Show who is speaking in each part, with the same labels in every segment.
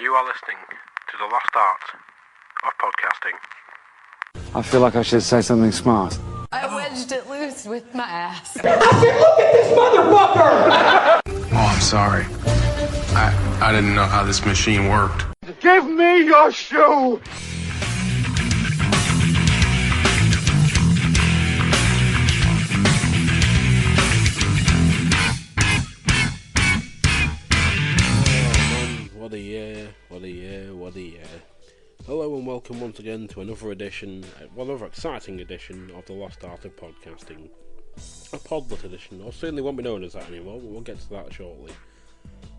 Speaker 1: You are listening to the lost art of podcasting.
Speaker 2: I feel like I should say something smart.
Speaker 3: I wedged it loose with my ass.
Speaker 4: I said, look at this motherfucker!
Speaker 1: Oh, I'm sorry. I didn't know how this machine worked.
Speaker 4: Give me your shoe!
Speaker 5: What a year. Hello and welcome once again to another exciting edition of the Lost Art of Podcasting. A Podlet edition, or certainly won't be known as that anymore, but we'll get to that shortly.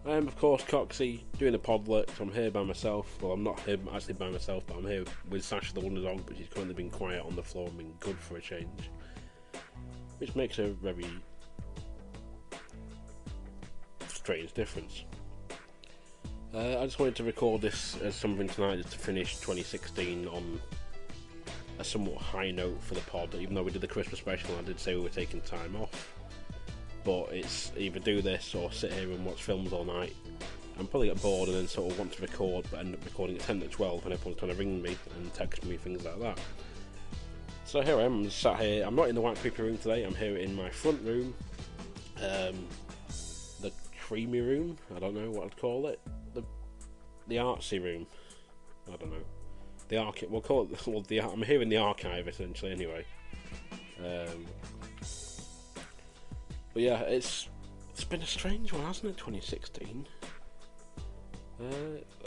Speaker 5: I am of course Coxy, doing a Podlet, so I'm here by myself. Well, I'm not here actually by myself, but I'm here with Sasha the Wonder Dog, but she's currently been quiet on the floor and been good for a change. Which makes a very strange difference. I just wanted to record this as something tonight just to finish 2016 on a somewhat high note for the pod. Even though we did the Christmas special, I did say we were taking time off. But it's either do this or sit here and watch films all night. I'm probably get bored and then sort of want to record, but end up recording at 10 to 12 and everyone's trying to ring me and text me, things like that. So here I am, I'm just sat here. I'm not in the white paper room today, I'm here in my front room. The creamy room, I don't know what I'd call it. The artsy room, I don't know. We'll call it I'm here in the archive essentially anyway. But yeah, it's been a strange one, hasn't it? 2016.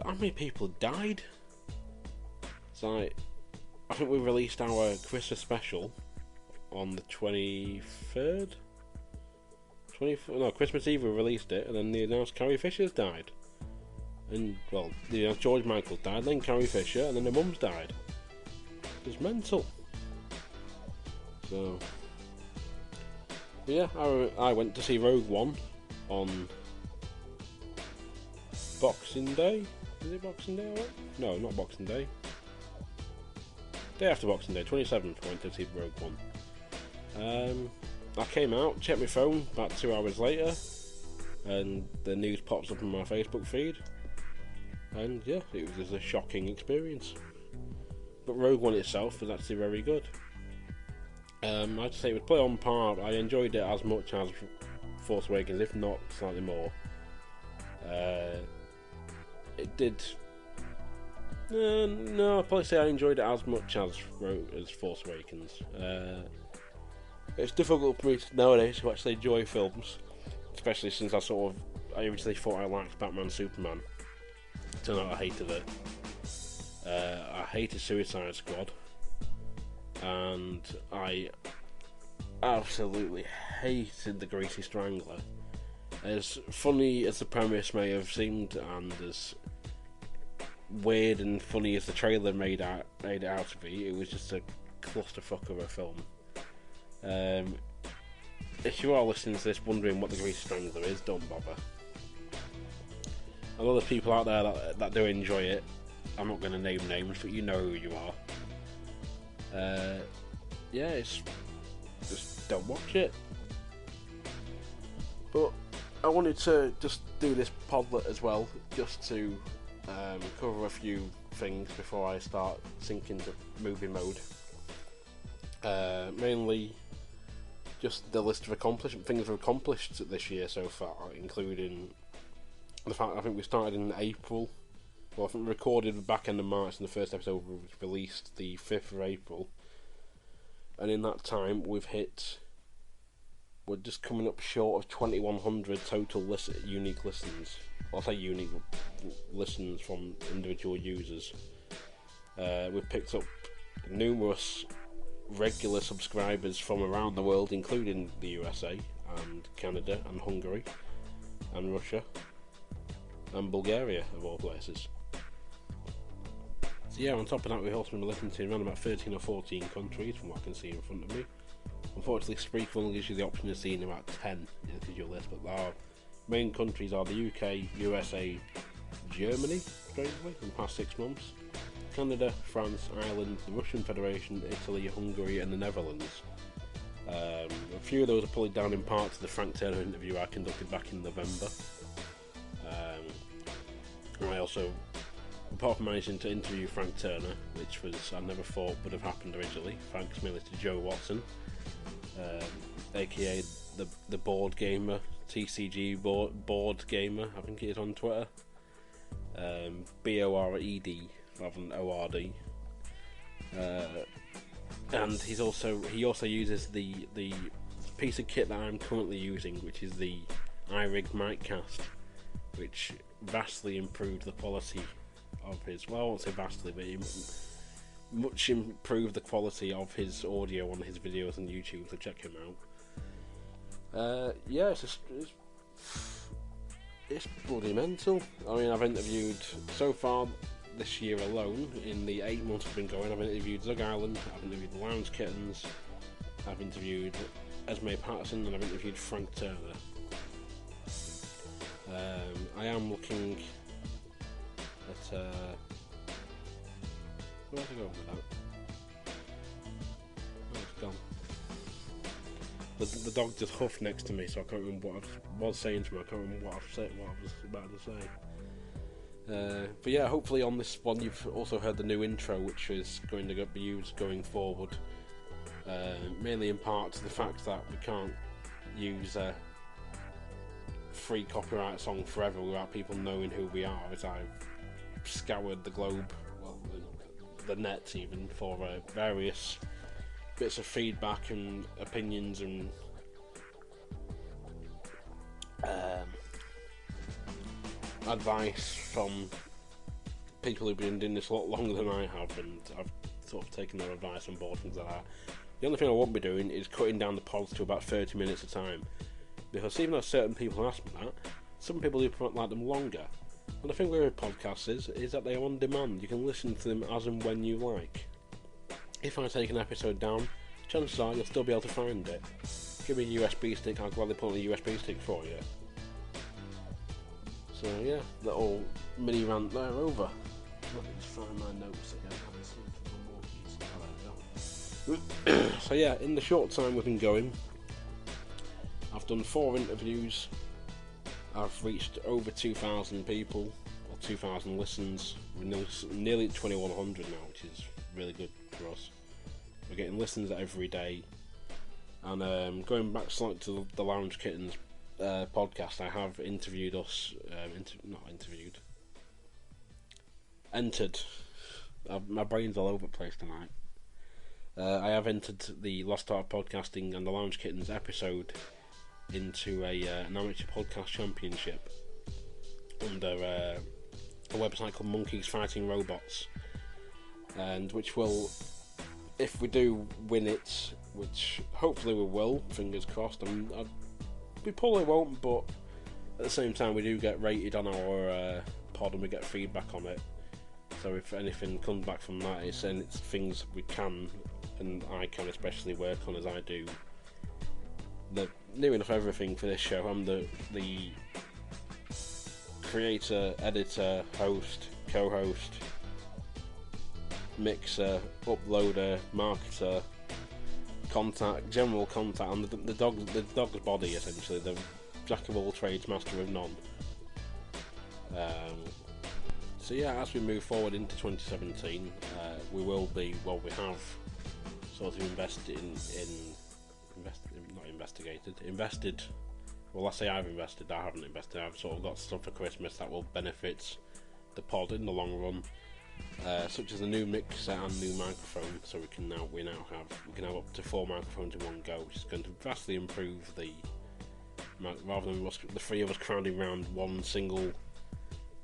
Speaker 5: How many people died? It's like, I think we released our Christmas special on the 23rd. Christmas Eve we released it, and then they announced Carrie Fisher's died. And, well, George Michael died, then Carrie Fisher, and then their mum's died. It's mental. So, yeah, I went to see Rogue One on Boxing Day. Is it Boxing Day? No, not Boxing Day. Day after Boxing Day, 27th, I went to see Rogue One. I came out, checked my phone about 2 hours later, and the news pops up on my Facebook feed. And yeah, it was just a shocking experience. But Rogue One itself was actually very good. I'd say it was probably on par. I enjoyed it as much as Force Awakens, if not slightly more. It did. No, I'd probably say I enjoyed it as much as Force Awakens. It's difficult for me nowadays to actually enjoy films, especially since I originally thought I liked Batman Superman. Turned out I hated it. I hated Suicide Squad, and I absolutely hated The Greasy Strangler. As funny as the premise may have seemed, and as weird and funny as the trailer made it out to be, it was just a clusterfuck of a film. If you are listening to this wondering what The Greasy Strangler is, don't bother. I know there's people out there that do enjoy it. I'm not going to name names, but you know who you are. Yeah, it's just don't watch it. But I wanted to just do this Podlet as well, just to cover a few things before I start sinking to movie mode. Mainly just the list of things we've accomplished this year so far, including the fact I think we started in April. Well, I think we recorded the back end of March, and the first episode was released the 5th of April. And in that time, we're just coming up short of 2,100 total unique listens. I'll say unique listens from individual users. We've picked up numerous regular subscribers from around the world, including the USA and Canada and Hungary and Russia and Bulgaria, of all places. So yeah, on top of that, we've also been listening to around about 13 or 14 countries from what I can see in front of me. Unfortunately, Spreaker only gives you the option of seeing about 10 individual lists, but our main countries are the UK, USA, Germany, strangely, in the past 6 months, Canada, France, Ireland, the Russian Federation, Italy, Hungary and the Netherlands. A few of those are probably down in part to the Frank Turner interview I conducted back in November. I also apart from managing to interview Frank Turner, which I never thought would have happened originally, thanks mainly to Joe Watson, aka the board gamer, TCG board gamer, I think he is on Twitter. BORED rather than ORD. And he also uses the piece of kit that I'm currently using, which is the iRig Miccast, which vastly improved the quality of his, well, I won't say vastly, but much improved the quality of his audio on his videos on YouTube, so check him out. Yeah, it's bloody mental. I mean, I've interviewed, so far this year alone, in the 8 months I've been going, I've interviewed Zug Island, I've interviewed the Lounge Kittens, I've interviewed Esme Patterson, and I've interviewed Frank Turner. I am looking at where'd I go with that? Oh, it's gone. The dog just huffed next to me, so I can't remember what I was saying to him. I can't remember what I was about to say. But yeah, hopefully on this one you've also heard the new intro, which is going to be used going forward, mainly in part to the fact that we can't use a free copyright song forever without people knowing who we are, as I've scoured the globe, well, the net even, for various bits of feedback and opinions and advice from people who've been doing this a lot longer than I have, and I've sort of taken their advice on board, things like that. The only thing I won't be doing is cutting down the pods to about 30 minutes a time, because even though certain people ask me that, some people do like them longer. And the thing with podcasts is that they are on demand. You can listen to them as and when you like. If I take an episode down, chances are you'll still be able to find it. Give me a USB stick, I'll gladly put on a USB stick for you. So yeah, little mini rant there over. Let me just find my notes again. So yeah, in the short time we've been going, I've done 4 interviews. I've reached over 2,000 people, or 2,000 listens. We're nearly at 2,100 now, which is really good for us. We're getting listens every day. And going back slightly to the Lounge Kittens podcast, I have interviewed us, entered. My brain's all over the place tonight. I have entered the Lost Art of Podcasting and the Lounge Kittens episode into an amateur podcast championship under a website called Monkeys Fighting Robots, and which will, if we do win it, which hopefully we will, fingers crossed, we probably won't, but at the same time we do get rated on our pod and we get feedback on it, so if anything comes back from that, it's things we can, and I can especially, work on as I do the near enough everything for this show. I'm the creator, editor, host, co-host, mixer, uploader, marketer, general contact, and the dog's body, essentially, the jack of all trades, master of none. So yeah, as we move forward into 2017, we have sort of invested. Well, I say I've invested, I haven't invested. I've sort of got stuff for Christmas that will benefit the pod in the long run, such as a new mixer and new microphone. So we can have up to 4 microphones in one go, which is going to vastly improve rather than the 3 of us crowding around one single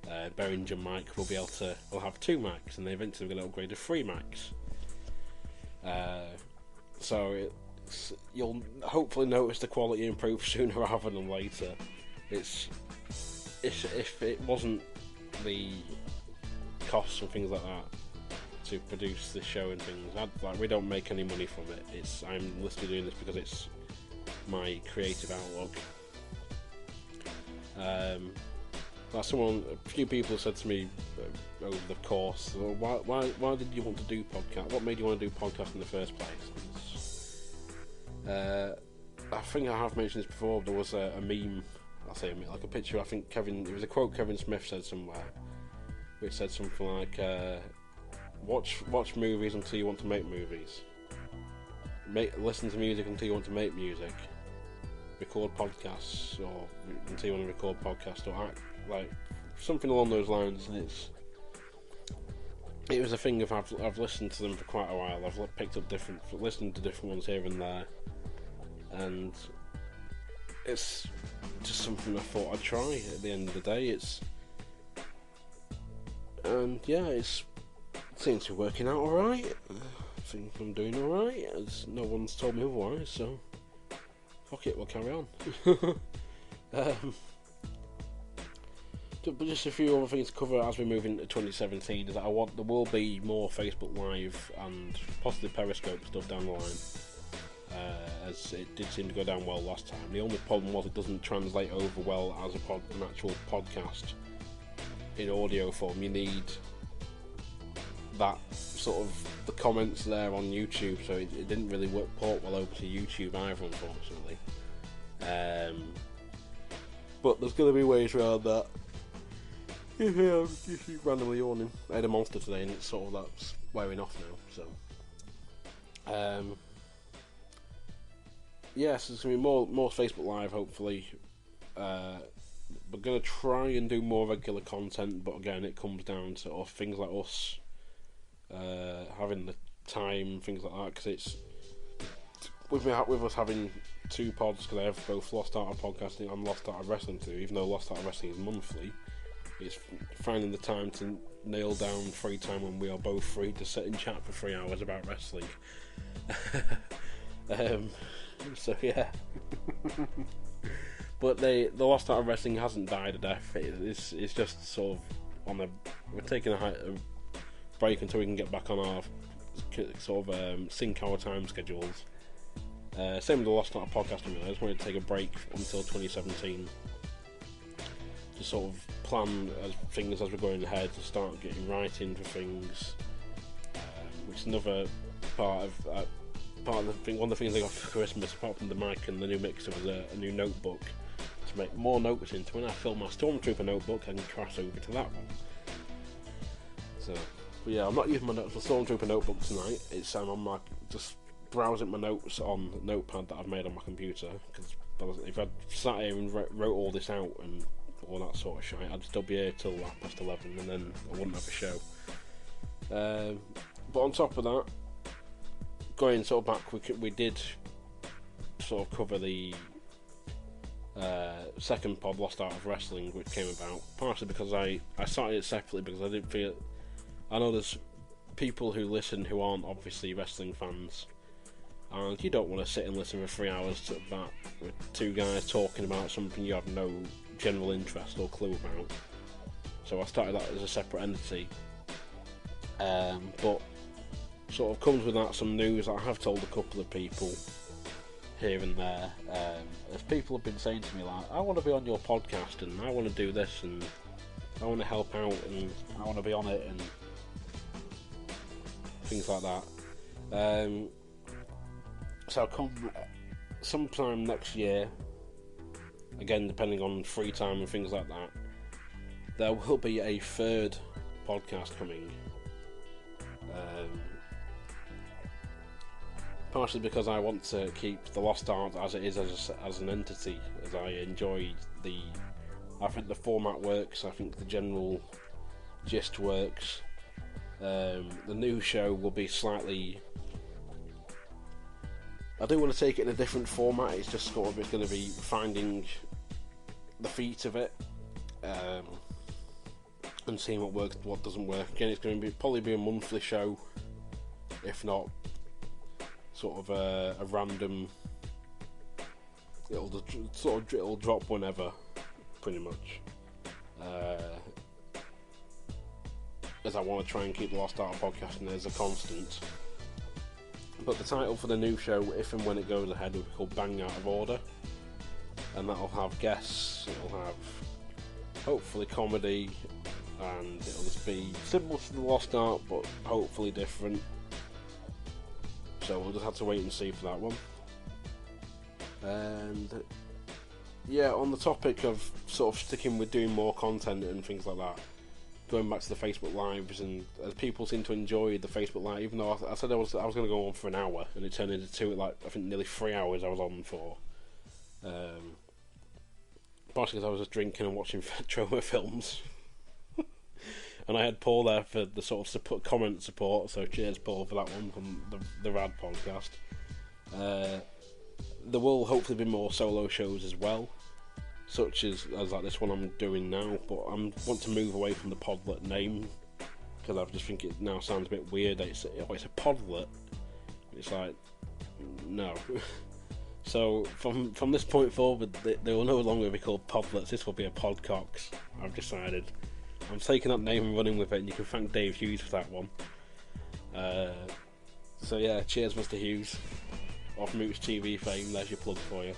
Speaker 5: Behringer mic. We'll have 2 mics, and then eventually we're going to upgrade to 3 mics. So you'll hopefully notice the quality improve sooner rather than later. If it wasn't the costs and things like that to produce this show and things, we don't make any money from it. I'm literally doing this because it's my creative outlook. A few people said to me over the course, well, why did you want to do podcast? What made you want to do podcast in the first place? I think I have mentioned this before. There was a meme, like a picture. I think it was a quote Kevin Smith said somewhere, which said something like, watch movies until you want to make movies. Listen to music until you want to make music. Record podcasts or until you want to record podcasts, or act like something along those lines. And it was a thing of I've listened to them for quite a while. I've picked up listened to different ones here and there, and it's just something I thought I'd try. At the end of the day, it seems to be working out alright. I think I'm doing alright, as no one's told me otherwise, so fuck it, we'll carry on. But just a few other things to cover as we move into 2017 is that there will be more Facebook Live and possibly Periscope stuff down the line, as it did seem to go down well last time. The only problem was it doesn't translate over well as an actual podcast in audio form. You need that sort of the comments there on YouTube, so it didn't really port well over to YouTube either, unfortunately. But there's going to be ways around that. Yeah, I'm just randomly yawning. I had a monster today, and it's sort of that's wearing off now. So, yes, there's going to be more Facebook Live. Hopefully, we're going to try and do more regular content, but again, it comes down to things like us having the time, things like that. Because it's with us having two pods, because I have both Lost Art of Podcasting and Lost Art of Wrestling too. Even though Lost Art of Wrestling is monthly, it's finding the time to nail down free time when we are both free to sit and chat for 3 hours about wrestling. So yeah. But the Lost Art of Wrestling hasn't died a death. It's just sort of we're taking a break until we can get back on our sort of sync our time schedules. Same with the Lost Art of Podcasting. I just wanted to take a break until 2017 to sort of plan things as we're going ahead, to start getting writing for things, which is another part of the thing. One of the things I got for Christmas, apart from the mic and the new mixer, was a new notebook to make more notes into. When I fill my Stormtrooper notebook, I can cross over to that one. So, but yeah, I'm not using my Stormtrooper notebook tonight. I'm just browsing my notes on the notepad that I've made on my computer, because if I'd sat here and wrote all this out and all that sort of shit, I'd still be here till 11, and then I wouldn't have a show. But on top of that, going sort of back, we did sort of cover the second pod, Lost Art of Wrestling, which came about partially because I started it separately, because I didn't feel. I know there's people who listen who aren't obviously wrestling fans, and you don't want to sit and listen for 3 hours to that with two guys talking about something you have no general interest or clue about. So I started that as a separate entity, but sort of comes with that some news that I have told a couple of people here and there, as people have been saying to me like, I want to be on your podcast, and I want to do this, and I want to help out, and I want to be on it, and things like that. So I'll come sometime next year, again depending on free time and things like that, there will be a third podcast coming. Partially because I want to keep the Lost Art as it is as an entity, as I enjoy I think the format works, I think the general gist works. The new show will be slightly, I do want to take it in a different format. It's just sort of, it's going to be finding the feet of it, and seeing what works, what doesn't work. Again, it's going to probably be a monthly show, if not sort of a random. It'll drop whenever, pretty much. As I want to try and keep the Lost Art of Podcasting as a constant. But the title for the new show, if and when it goes ahead, will be called Bang Out of Order, and that'll have guests, it'll have hopefully comedy, and it'll just be similar to the Lost Art but hopefully different. So we'll just have to wait and see for that one. And yeah, on the topic of sort of sticking with doing more content and things like that, going back to the Facebook Lives, and people seem to enjoy the Facebook Live, even though I said I was going to go on for an hour, and it turned into two, like, I think nearly 3 hours I was on for. Partially because I was just drinking and watching trauma films. And I had Paul there for the sort of comment support, so cheers Paul for that one from the Rad podcast. There will hopefully be more solo shows as well, such as like this one I'm doing now, but I want to move away from the Podlet name, because I just think it now sounds a bit weird. It's a Podlet. It's like, no. So from this point forward, they will no longer be called Podlets. This will be a Podcox. I've decided. I'm taking that name and running with it, and you can thank Dave Hughes for that one. So yeah, cheers Mr. Hughes. Off Mooch TV fame, there's your plug for you.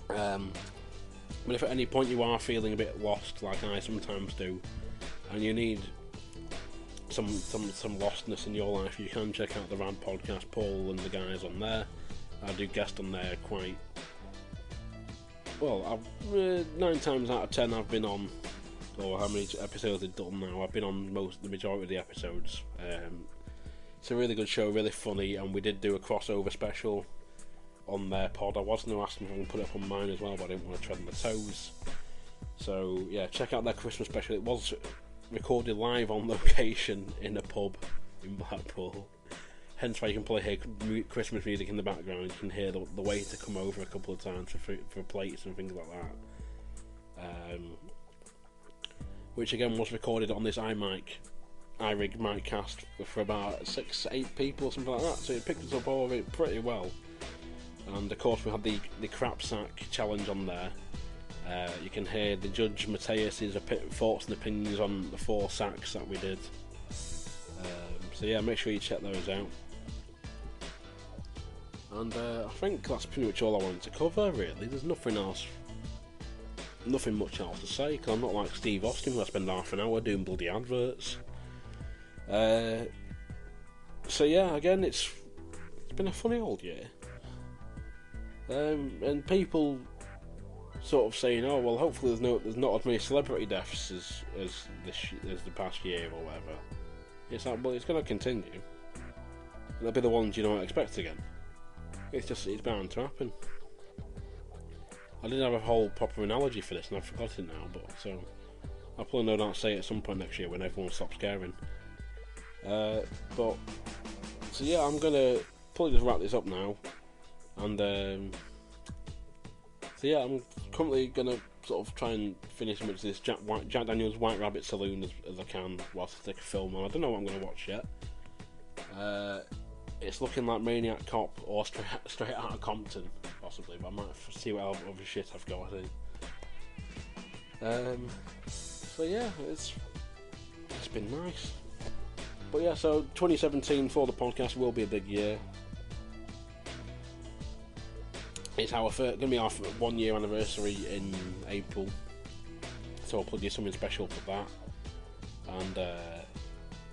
Speaker 5: But if at any point you are feeling a bit lost, like I sometimes do, and you need some lostness in your life, you can check out the Rad podcast. Paul and the guys on there, I do guest on there quite well. 9 times out of 10 I've been on, or how many episodes they've done now, I've been on the majority of the episodes. It's a really good show, really funny, and we did do a crossover special on their pod. I was going to ask them if I can put it up on mine as well, but I didn't want to tread on their toes. So yeah, check out their Christmas special. It was recorded live on location in a pub in Blackpool, hence why you can hear Christmas music in the background. You can hear the waiter come over a couple of times for plates and things like that, which again was recorded on this iRig miccast for about 6-8 people or something like that, so it picked us up all of it pretty well. And of course we had the crap sack challenge on there. You can hear the judge Mateus's thoughts and opinions on the 4 sacks that we did. So yeah, make sure you check those out. And I think that's pretty much all I wanted to cover, really. There's nothing much else to say, because I'm not like Steve Austin, where I spend half an hour doing bloody adverts. So yeah, again, it's been a funny old year. And people sort of saying, oh well, hopefully there's not as many celebrity deaths as the past year or whatever. It's like, well, it's going to continue. They'll be the ones you don't expect again. It's bound to happen. I didn't have a whole proper analogy for this, and I've forgotten it now. But so I'll probably no doubt say it at some point next year when everyone stops caring. But so yeah, I'm gonna probably just wrap this up now. And so yeah, I'm currently gonna sort of try and finish as much of this Jack Daniel's White Rabbit Saloon as I can whilst I take a film on. I don't know what I'm gonna watch yet. It's looking like Maniac Cop or Straight Outta Compton, possibly, but I might see what other shit I've got, I think. So yeah, it's been nice. But yeah, so 2017 for the podcast will be a big year. It's going to be our 1 year anniversary in April, so I'll plug you something special for that. And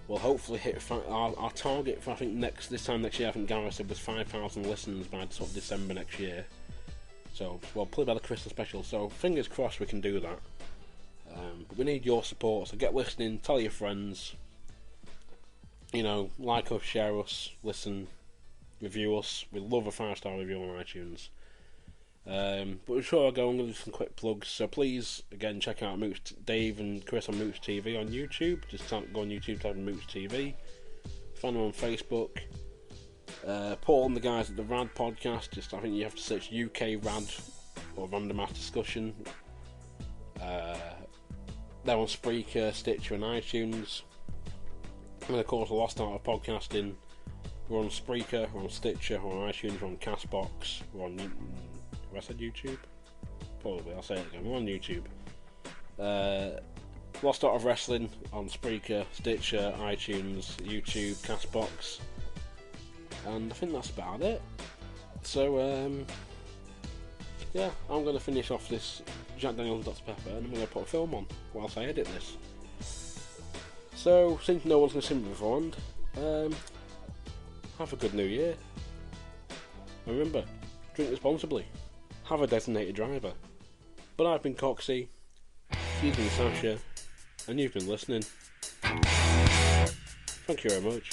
Speaker 5: we'll hopefully hit our target for, I think, this time next year, I think Gareth said was 5,000 listens by sort of December next year. So we'll play by the Christmas special, so fingers crossed we can do that. But we need your support, so get listening, tell your friends, like us, share us, listen, review us. We love a 5-star review on iTunes. But before I go, I'm going to do some quick plugs. So please, again, check out Dave and Chris on Mooch TV on YouTube. Just go on YouTube, type in Mooch TV. Find them on Facebook. Paul and the guys at the Rad podcast. I think you have to search UK Rad or Random Ass Discussion. They're on Spreaker, Stitcher, and iTunes. And of course, the Lost Art of Podcasting. We're on Spreaker, we're on Stitcher, we're on iTunes, we're on Castbox, we're on. Have I said YouTube? Probably, I'll say it again. We're on YouTube. Lost Art of Wrestling on Spreaker, Stitcher, iTunes, YouTube, Castbox. And I think that's about it. So, yeah, I'm going to finish off this Jack Daniel's Dr. Pepper and I'm going to put a film on whilst I edit this. So, since no one's going to see me beforehand, have a good new year. And remember, drink responsibly. Have a designated driver. But I've been Coxy. Steve and Sasha, and you've been listening. Thank you very much.